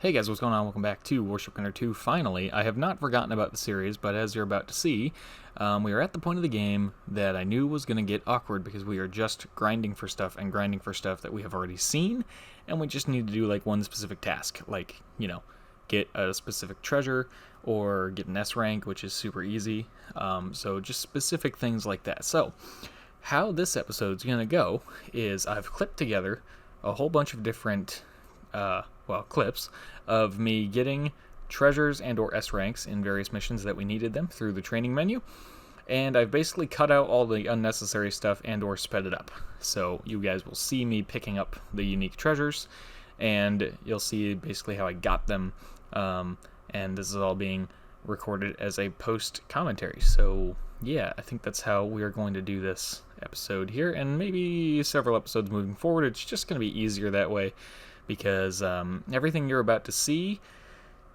Hey guys, what's going on? Welcome back to Warship Gunner 2. Finally, I have not forgotten about the series, but as you're about to see, we are at the point of the game that I knew was going to get awkward because we are just grinding for stuff that we have already seen, and we just need to do like one specific task, like, get a specific treasure or get an S rank, which is super easy. So just specific things like that. So, how this episode's going to go is I've clipped together a whole bunch of different clips of me getting treasures and or S ranks in various missions that we needed them through the training menu, and I've basically cut out all the unnecessary stuff and or sped it up. So you guys will see me picking up the unique treasures, and you'll see basically how I got them, and this is all being recorded as a post commentary. So yeah, I think that's how we are going to do this episode here, and maybe several episodes moving forward. It's just going to be easier that way, because everything you're about to see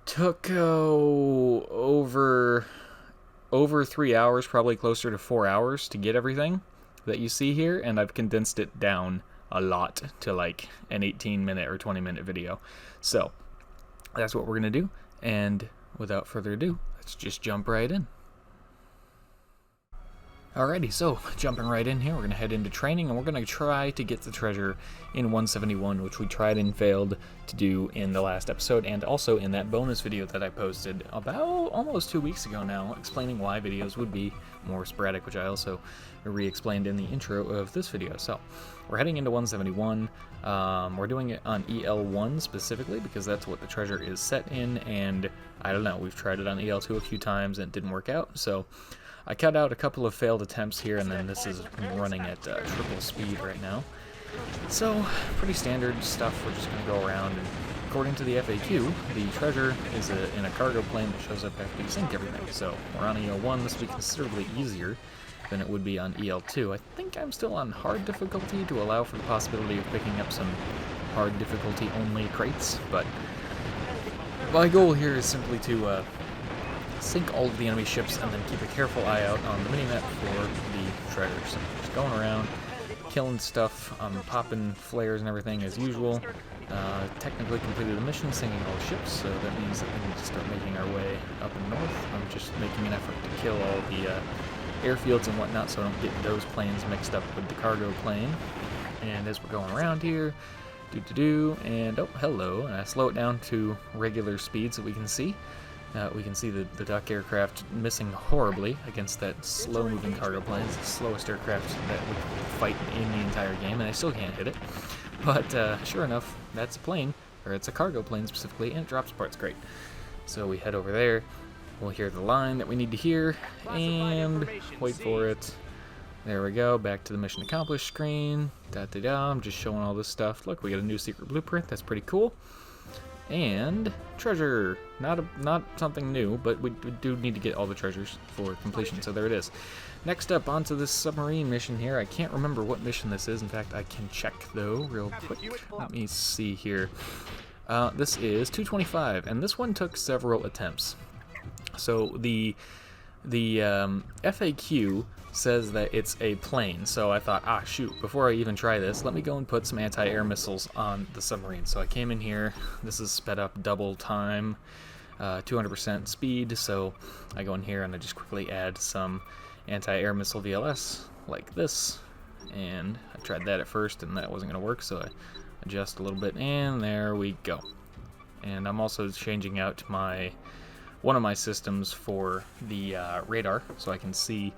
took over 3 hours, probably closer to 4 hours to get everything that you see here, and I've condensed it down a lot to like an 18-minute or 20-minute video. So that's what we're going to do, and without further ado, let's just jump right in. Alrighty, so jumping right in here, we're going to head into training, and we're going to try to get the treasure in 171, which we tried and failed to do in the last episode, and also in that bonus video that I posted about almost 2 weeks ago now, explaining why videos would be more sporadic, which I also re-explained in the intro of this video. So, we're heading into 171. We're doing it on EL1 specifically, because that's what the treasure is set in, and I don't know, we've tried it on EL2 a few times and it didn't work out, so I cut out a couple of failed attempts here, and then this is running at triple speed right now. So, pretty standard stuff. We're just going to go around, and according to the FAQ, the treasure is in a cargo plane that shows up after you sink everything. So, we're on EL1. This will be considerably easier than it would be on EL2. I think I'm still on hard difficulty to allow for the possibility of picking up some hard difficulty only crates, but my goal here is simply to sink all of the enemy ships and then keep a careful eye out on the minimap for the treasures. Just going around, killing stuff, popping flares and everything as usual. Technically completed the mission, sinking all the ships, so that means that we need to start making our way up north. I'm just making an effort to kill all the airfields and whatnot, so I don't get those planes mixed up with the cargo plane. And as we're going around here, and oh, hello, and I slow it down to regular speed so we can see. We can see the duck aircraft missing horribly against that slow-moving cargo plane. It's the slowest aircraft that would fight in the entire game, and I still can't hit it. But sure enough, that's a plane, or it's a cargo plane specifically, and it drops parts great. So we head over there. We'll hear the line that we need to hear, and wait for it. There we go, back to the mission accomplished screen. I'm just showing all this stuff. Look, we got a new secret blueprint. That's pretty cool. And treasure, not something new, but we do need to get all the treasures for completion, so there it is. Next up, onto this submarine mission here. I can't remember what mission this is. In fact, I can check though real quick. Let me see here. This is 225, and this one took several attempts. So the FAQ says that it's a plane, so I thought, shoot, before I even try this, let me go and put some anti-air missiles on the submarine. So I came in here, this is sped up double time, 200% speed, so I go in here and I just quickly add some anti-air missile VLS, like this, and I tried that at first and that wasn't going to work, so I adjust a little bit, and there we go. And I'm also changing out one of my systems for the radar, so I can see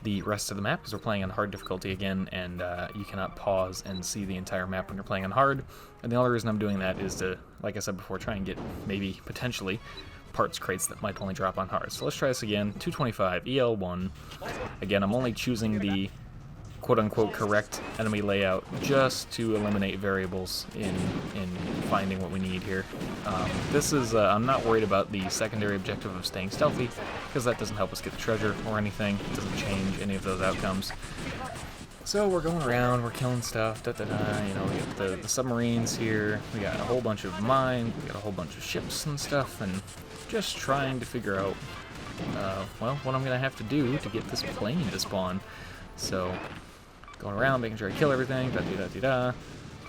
the rest of the map, because we're playing on hard difficulty again, and you cannot pause and see the entire map when you're playing on hard. And the only reason I'm doing that is to, like I said before, try and get maybe potentially parts crates that might only drop on hard. So let's try this again. 225 EL1. Again, I'm only choosing the quote-unquote correct enemy layout just to eliminate variables in finding what we need here. This is, I'm not worried about the secondary objective of staying stealthy, because that doesn't help us get the treasure or anything. It doesn't change any of those outcomes. So we're going around, we're killing stuff, we got the submarines here, we got a whole bunch of mines, we got a whole bunch of ships and stuff, and just trying to figure out, what I'm going to have to do to get this plane to spawn. So, going around, making sure I kill everything,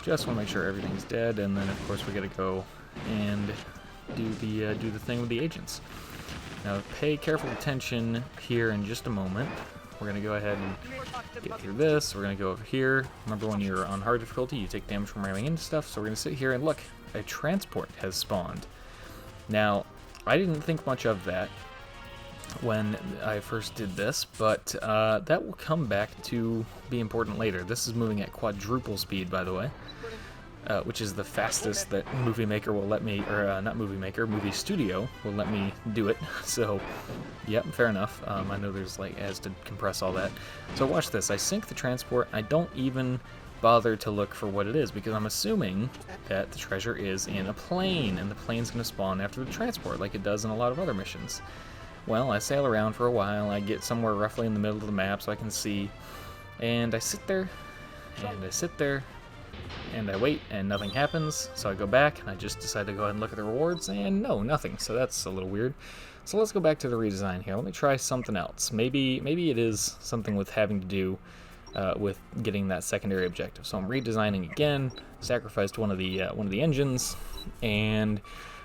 just want to make sure everything's dead, and then of course we gotta go and do the thing with the agents. Now pay careful attention here in just a moment. We're going to go ahead and get through this. We're going to go over here. Remember, when you're on hard difficulty, you take damage from ramming into stuff. So we're going to sit here and look, a transport has spawned. Now, I didn't think much of that when I first did this, but that will come back to be important later. This is moving at quadruple speed, by the way, which is the fastest that Movie Maker will let me, or not Movie Maker, Movie Studio will let me do it. So, yep, fair enough. I know there's like as to compress all that. So watch this. I sink the transport. I don't even bother to look for what it is because I'm assuming that the treasure is in a plane, and the plane's going to spawn after the transport like it does in a lot of other missions. Well, I sail around for a while. I get somewhere roughly in the middle of the map so I can see, and I sit there, and I sit there, and I wait, and nothing happens. So I go back, and I just decide to go ahead and look at the rewards, and no, nothing. So that's a little weird. So let's go back to the redesign here. Let me try something else. Maybe it is something with having to do with getting that secondary objective. So I'm redesigning again, sacrificed one of the engines, and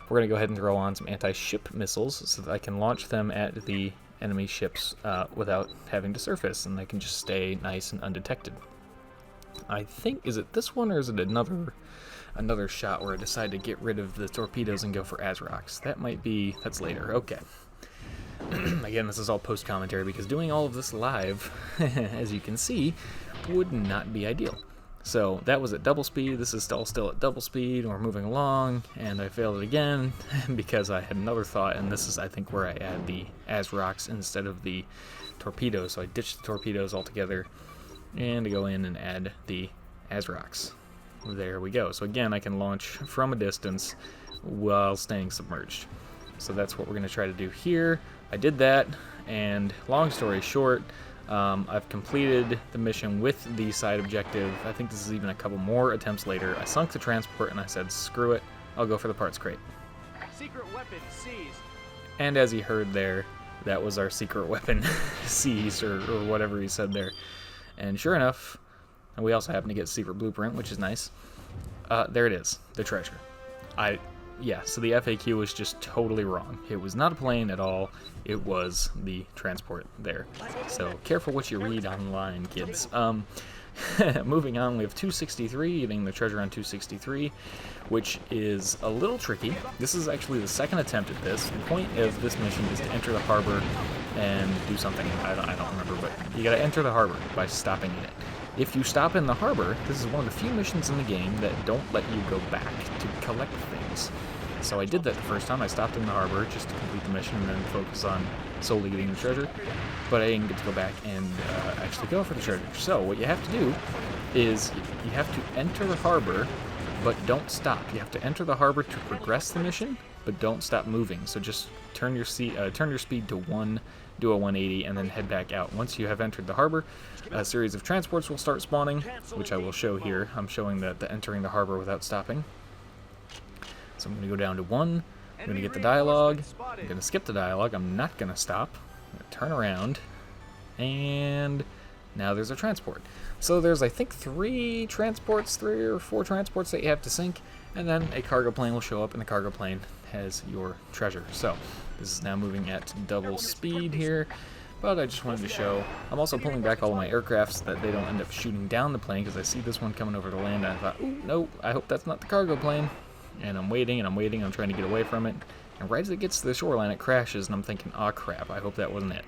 we're going to go ahead and throw on some anti-ship missiles so that I can launch them at the enemy ships without having to surface, and they can just stay nice and undetected. I think, is it this one or is it another shot where I decide to get rid of the torpedoes and go for ASROCs? That might be, that's later. Okay. Again, this is all post-commentary because doing all of this live, as you can see, would not be ideal. So that was at double speed. This is still at double speed. We're moving along, and I failed it again because I had another thought, and this is, I think, where I add the ASROCs instead of the torpedoes. So I ditched the torpedoes altogether, and to go in and add the ASROCs. There we go. So again, I can launch from a distance while staying submerged. So that's what we're going to try to do here. I did that, and long story short, I've completed the mission with the side objective. I think this is even a couple more attempts later. I sunk the transport, and I said, screw it, I'll go for the parts crate. Secret weapon seized. And as you heard there, that was our secret weapon seized, or whatever he said there. And sure enough, we also happen to get secret blueprint, which is nice. There it is, the treasure. Yeah, so the FAQ was just totally wrong. It was not a plane at all. It was the transport there. So careful what you read online, kids. Moving on, we have 263, getting the treasure on 263, which is a little tricky. This is actually the second attempt at this. The point of this mission is to enter the harbor and do something. I don't remember, but you gotta enter the harbor by stopping in it. If you stop in the harbor, this is one of the few missions in the game that don't let you go back to collect things. So I did that the first time. I stopped in the harbor just to complete the mission and then focus on solely getting the treasure. But I didn't get to go back and actually go for the treasure. So what you have to do is you have to enter the harbor, but don't stop. You have to enter the harbor to progress the mission, but don't stop moving. So just turn your speed to 1, do a 180, and then head back out. Once you have entered the harbor, a series of transports will start spawning, which I will show here. I'm showing the entering the harbor without stopping. So I'm going to go down to 1. I'm going to get the dialogue. I'm going to skip the dialogue. I'm not going to stop. I'm going to turn around. And now there's a transport. So there's, I think, 3 or 4 transports that you have to sink. And then a cargo plane will show up, and the cargo plane has your treasure. So this is now moving at double speed here. But I just wanted to show. I'm also pulling back all of my aircraft so that they don't end up shooting down the plane, because I see this one coming over to land, and I thought, ooh, no, I hope that's not the cargo plane. And I'm waiting, and I'm waiting, I'm trying to get away from it. And right as it gets to the shoreline, it crashes, and I'm thinking, aw, crap, I hope that wasn't it.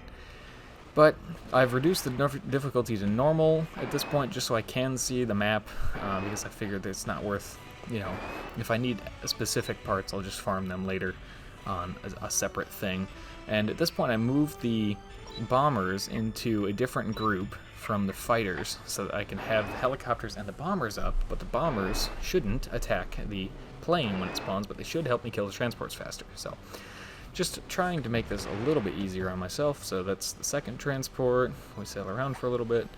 But I've reduced the difficulty to normal at this point, just so I can see the map, because I figured that it's not worth, if I need specific parts, I'll just farm them later on a separate thing. And at this point, I moved the bombers into a different group from the fighters, so that I can have the helicopters and the bombers up, but the bombers shouldn't attack the plane when it spawns, but they should help me kill the transports faster. So just trying to make this a little bit easier on myself. So that's the second transport. We sail around for a little bit,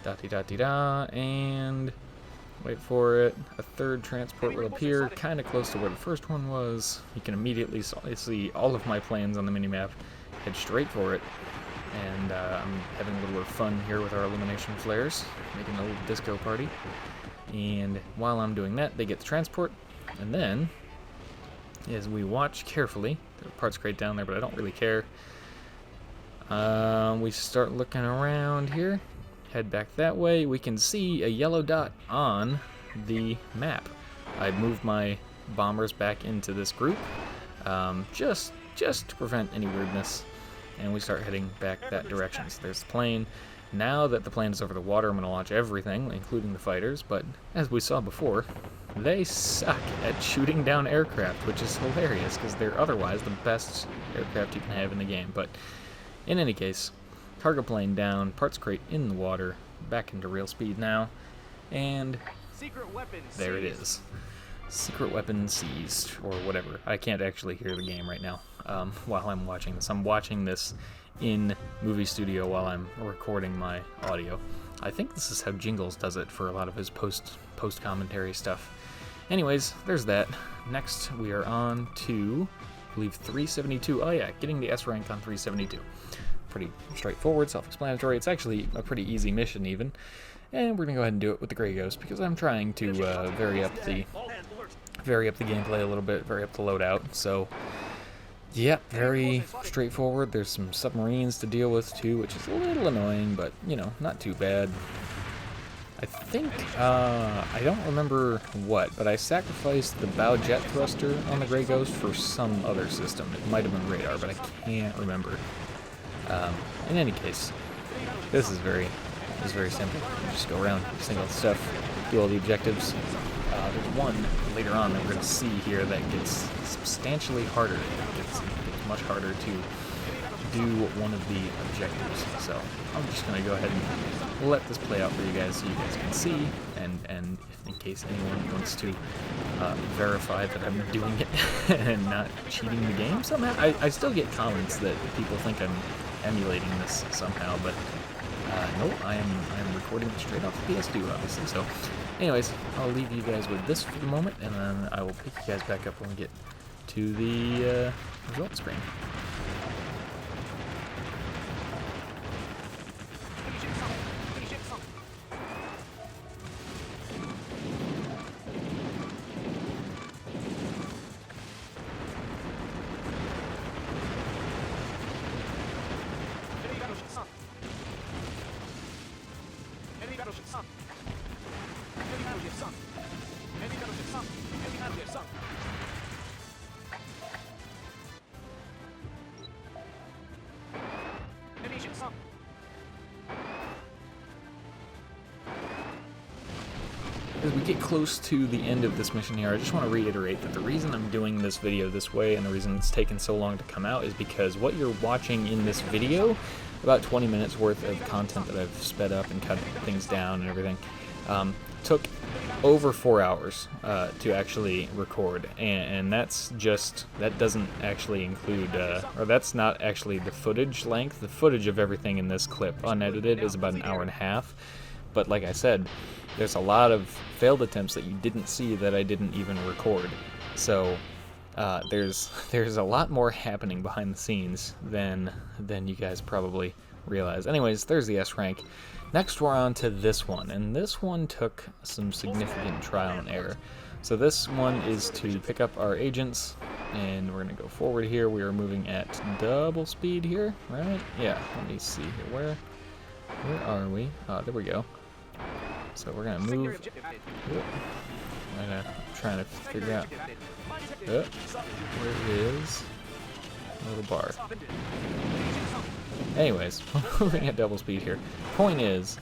da-dee-da-dee-da, and wait for it. A third transport will appear kind of close to where the first one was. You can immediately see all of my planes on the minimap head straight for it. And I'm having a little bit of fun here with our illumination flares, making a little disco party. And while I'm doing that, they get the transport, and then as we watch carefully. There are parts crate down there, but I don't really care. We start looking around here. Head back that way. We can see a yellow dot on the map. I moved my bombers back into this group, just to prevent any weirdness, and we start heading back that direction. So there's the plane. Now that the plane is over the water, I'm going to launch everything, including the fighters, but as we saw before, they suck at shooting down aircraft, which is hilarious because they're otherwise the best aircraft you can have in the game. But in any case, cargo plane down, parts crate in the water, back into real speed now, and Secret weapon there it seized. is. Secret weapon seized, or whatever. I can't actually hear the game right now while I'm watching this. I'm watching this in Movie Studio while I'm recording my audio. I think this is how Jingles does it for a lot of his post-commentary stuff. Anyways, there's that. Next, we are on to, I believe, 372. Oh yeah, getting the S rank on 372. Pretty straightforward, self-explanatory. It's actually a pretty easy mission even. And we're gonna go ahead and do it with the Grey Ghost because I'm trying to vary up the gameplay a little bit, vary up the loadout. So, yeah, very straightforward. There's some submarines to deal with too, which is a little annoying, but you know, not too bad. I think I don't remember what, but I sacrificed the bow jet thruster on the Grey Ghost for some other system. It might have been radar, but I can't remember. In any case, this is very simple. You just go around, single stuff, do all the objectives. There's one later on that we're going to see here that gets substantially harder. It's much harder to do one of the objectives. So I'm just going to go ahead and let this play out for you guys so you guys can see, and if, in case anyone wants to verify that I'm doing it and not cheating the game somehow. I still get comments that people think I'm emulating this somehow, but nope, I am recording it straight off the PS2, obviously. So, anyways, I'll leave you guys with this for the moment, and then I will pick you guys back up when we get to the results screen. As we get close to the end of this mission here, I just want to reiterate that the reason I'm doing this video this way and the reason it's taken so long to come out is because what you're watching in this video, about 20 minutes worth of content that I've sped up and cut things down and everything, took over 4 hours to actually record, and that doesn't actually include, or that's not actually the footage length. The footage of everything in this clip, unedited, is about an hour and a half. But like I said, there's a lot of failed attempts that you didn't see that I didn't even record. So there's a lot more happening behind the scenes than you guys probably realize. Anyways, there's the S rank. Next we're on to this one, and this one took some significant trial and error. So this one is to pick up our agents, and we're gonna go forward here. We are moving at double speed here, right? Yeah, let me see here. Where are we? There we go. So we're gonna move. I'm trying to figure out where is the little bar. Anyways, we're moving at double speed here. Point is,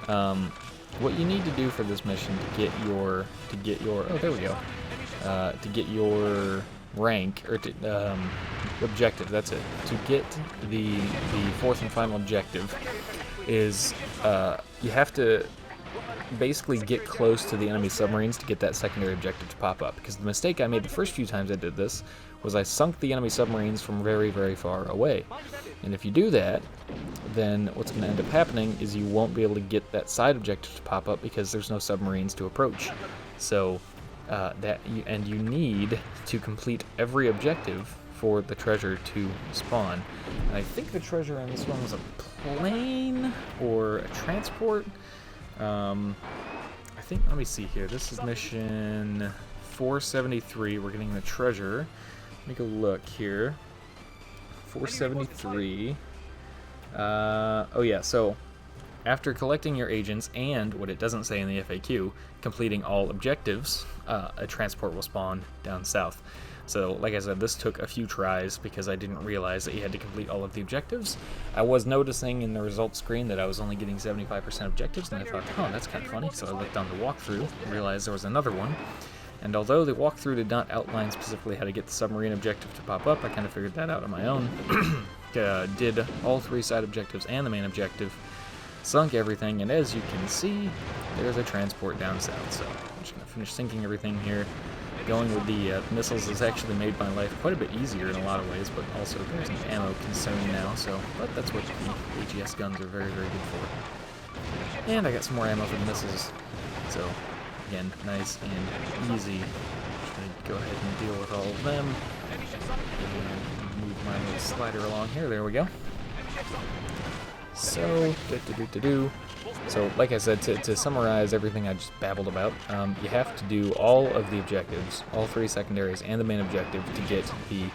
what you need to do for this mission to get your oh, there we go. To get your rank, or to objective, that's it. To get the fourth and final objective is you have to basically get close to the enemy submarines to get that secondary objective to pop up, because the mistake I made the first few times I did this was I sunk the enemy submarines from very, very far away. And if you do that, then what's going to end up happening is you won't be able to get that side objective to pop up because there's no submarines to approach. So you need to complete every objective for the treasure to spawn. And I think the treasure in this one was a plane or a transport. I think, let me see here, this is mission 473. We're getting the treasure. Make a look here. 473. Oh yeah, so after collecting your agents and, what it doesn't say in the FAQ, completing all objectives, a transport will spawn down south. So, like I said, this took a few tries because I didn't realize that you had to complete all of the objectives. I was noticing in the results screen that I was only getting 75% objectives, and I thought, oh, that's kind of funny. So I looked on the walkthrough and realized there was another one. And although the walkthrough did not outline specifically how to get the submarine objective to pop up, I kind of figured that out on my own. Did all 3 side objectives and the main objective, sunk everything, and as you can see, there's a transport down south. So I'm just going to finish sinking everything here. Going with the missiles has actually made my life quite a bit easier in a lot of ways, but also there's an ammo concern now, so, but that's what the AGS guns are very, very good for. And I got some more ammo for the missiles, so, again, nice and easy. Just going to go ahead and deal with all of them, and move my little slider along here, there we go. So, So, like I said, to summarize everything I just babbled about, you have to do all of the objectives, all 3 secondaries and the main objective to get the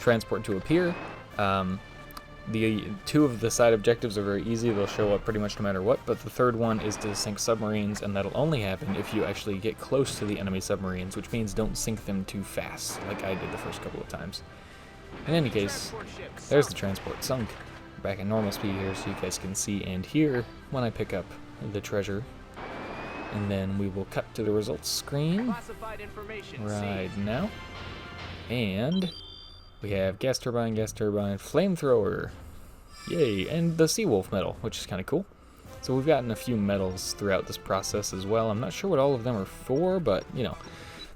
transport to appear. The 2 of the side objectives are very easy, they'll show up pretty much no matter what, but the 3rd one is to sink submarines, and that'll only happen if you actually get close to the enemy submarines, which means don't sink them too fast, like I did the first couple of times. In any case, there's the transport sunk. Back in normal speed here so you guys can see and hear when I pick up the treasure. And then we will cut to the results screen right now. And we have gas turbine, flamethrower. Yay, and the Seawolf medal, which is kind of cool. So we've gotten a few medals throughout this process as well. I'm not sure what all of them are for, but, you know.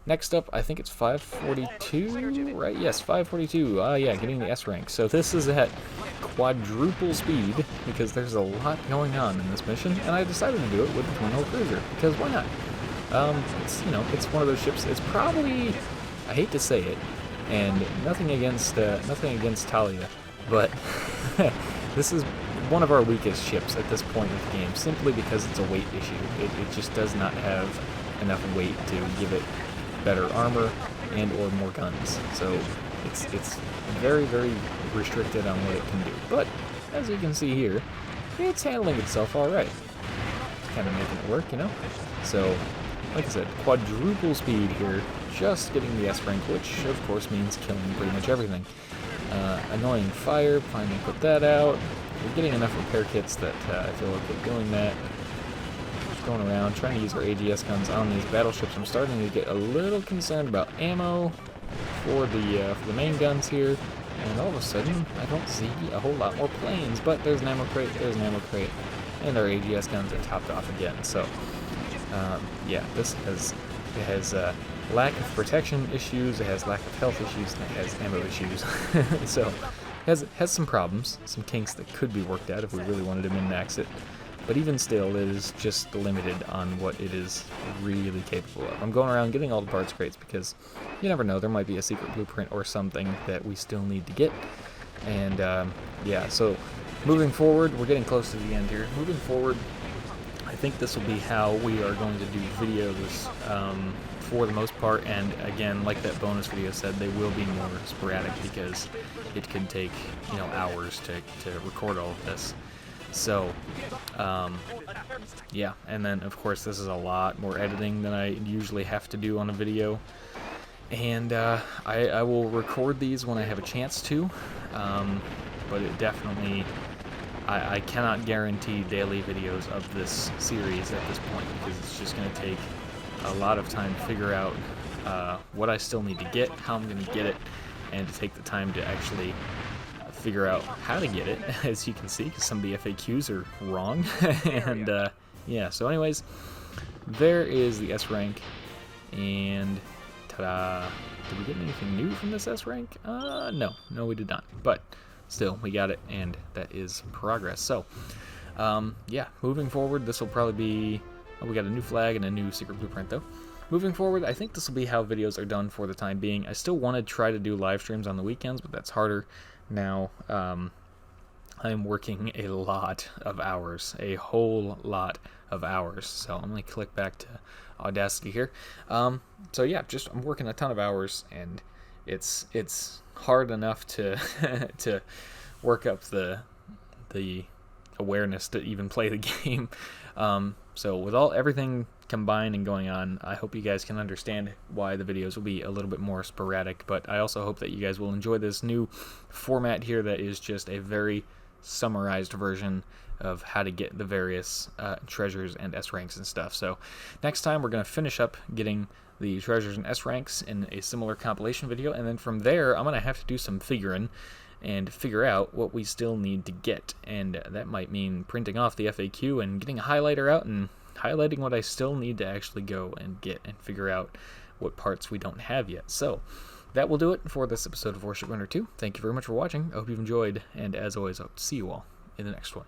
Next up, I think it's 542, right? Yes, 542. Yeah, getting the S rank. So this is at quadruple speed because there's a lot going on in this mission, and I decided to do it with the twin-hull cruiser because why not? It's, you know, it's one of those ships. It's probably, I hate to say it, and nothing against Talia, but this is one of our weakest ships at this point of the game, simply because it's a weight issue. It just does not have enough weight to give it better armor and or more guns, so it's very, very restricted on what it can do. But as you can see here, it's handling itself all right. It's kind of making it work, you know. So, like I said, quadruple speed here, just getting the S rank, which of course means killing pretty much everything. Annoying fire, finally put that out. We're getting enough repair kits that I feel like we're doing that. Going around trying to use our AGS guns on these battleships. I'm starting to get a little concerned about ammo for the main guns here, and all of a sudden I don't see a whole lot more planes. But there's an ammo crate, and our AGS guns are topped off again. So yeah, this has lack of protection issues, it has lack of health issues, and it has ammo issues. So it has some problems, some kinks that could be worked out if we really wanted to min-max it. But even still, it is just limited on what it is really capable of. I'm going around getting all the parts crates because you never know, there might be a secret blueprint or something that we still need to get. And yeah, so moving forward, we're getting close to the end here. Moving forward, I think this will be how we are going to do videos for the most part. And again, like that bonus video said, they will be more sporadic because it can take, you know, hours to record all of this. So, yeah, and then of course this is a lot more editing than I usually have to do on a video, and I will record these when I have a chance to, but it definitely, I cannot guarantee daily videos of this series at this point because it's just going to take a lot of time to figure out what I still need to get, how I'm going to get it, and to take the time to actually figure out how to get it, as you can see, because some of the FAQs are wrong. And yeah, so anyways, there is the S rank, and ta-da! Did we get anything new from this S rank? No, we did not, but still, we got it, and that is progress. So yeah, moving forward, this will probably be, we got a new flag and a new secret blueprint though. Moving forward, I think this will be how videos are done for the time being. I still want to try to do live streams on the weekends, but that's harder. Now, I'm working a lot of hours, a whole lot of hours. So I'm going to click back to Audacity here. So yeah, I'm working a ton of hours, and it's hard enough to to work up the awareness to even play the game. So with everything combined and going on, I hope you guys can understand why the videos will be a little bit more sporadic, but I also hope that you guys will enjoy this new format here that is just a very summarized version of how to get the various treasures and S ranks and stuff. So next time we're going to finish up getting the treasures and S ranks in a similar compilation video, and then from there I'm going to have to do some figuring and figure out what we still need to get, and that might mean printing off the FAQ and getting a highlighter out and highlighting what I still need to actually go and get and figure out what parts we don't have yet. So that will do it for this episode of Warship Gunner 2. Thank you very much for watching. I hope you've enjoyed, and as always, I hope to see you all in the next one.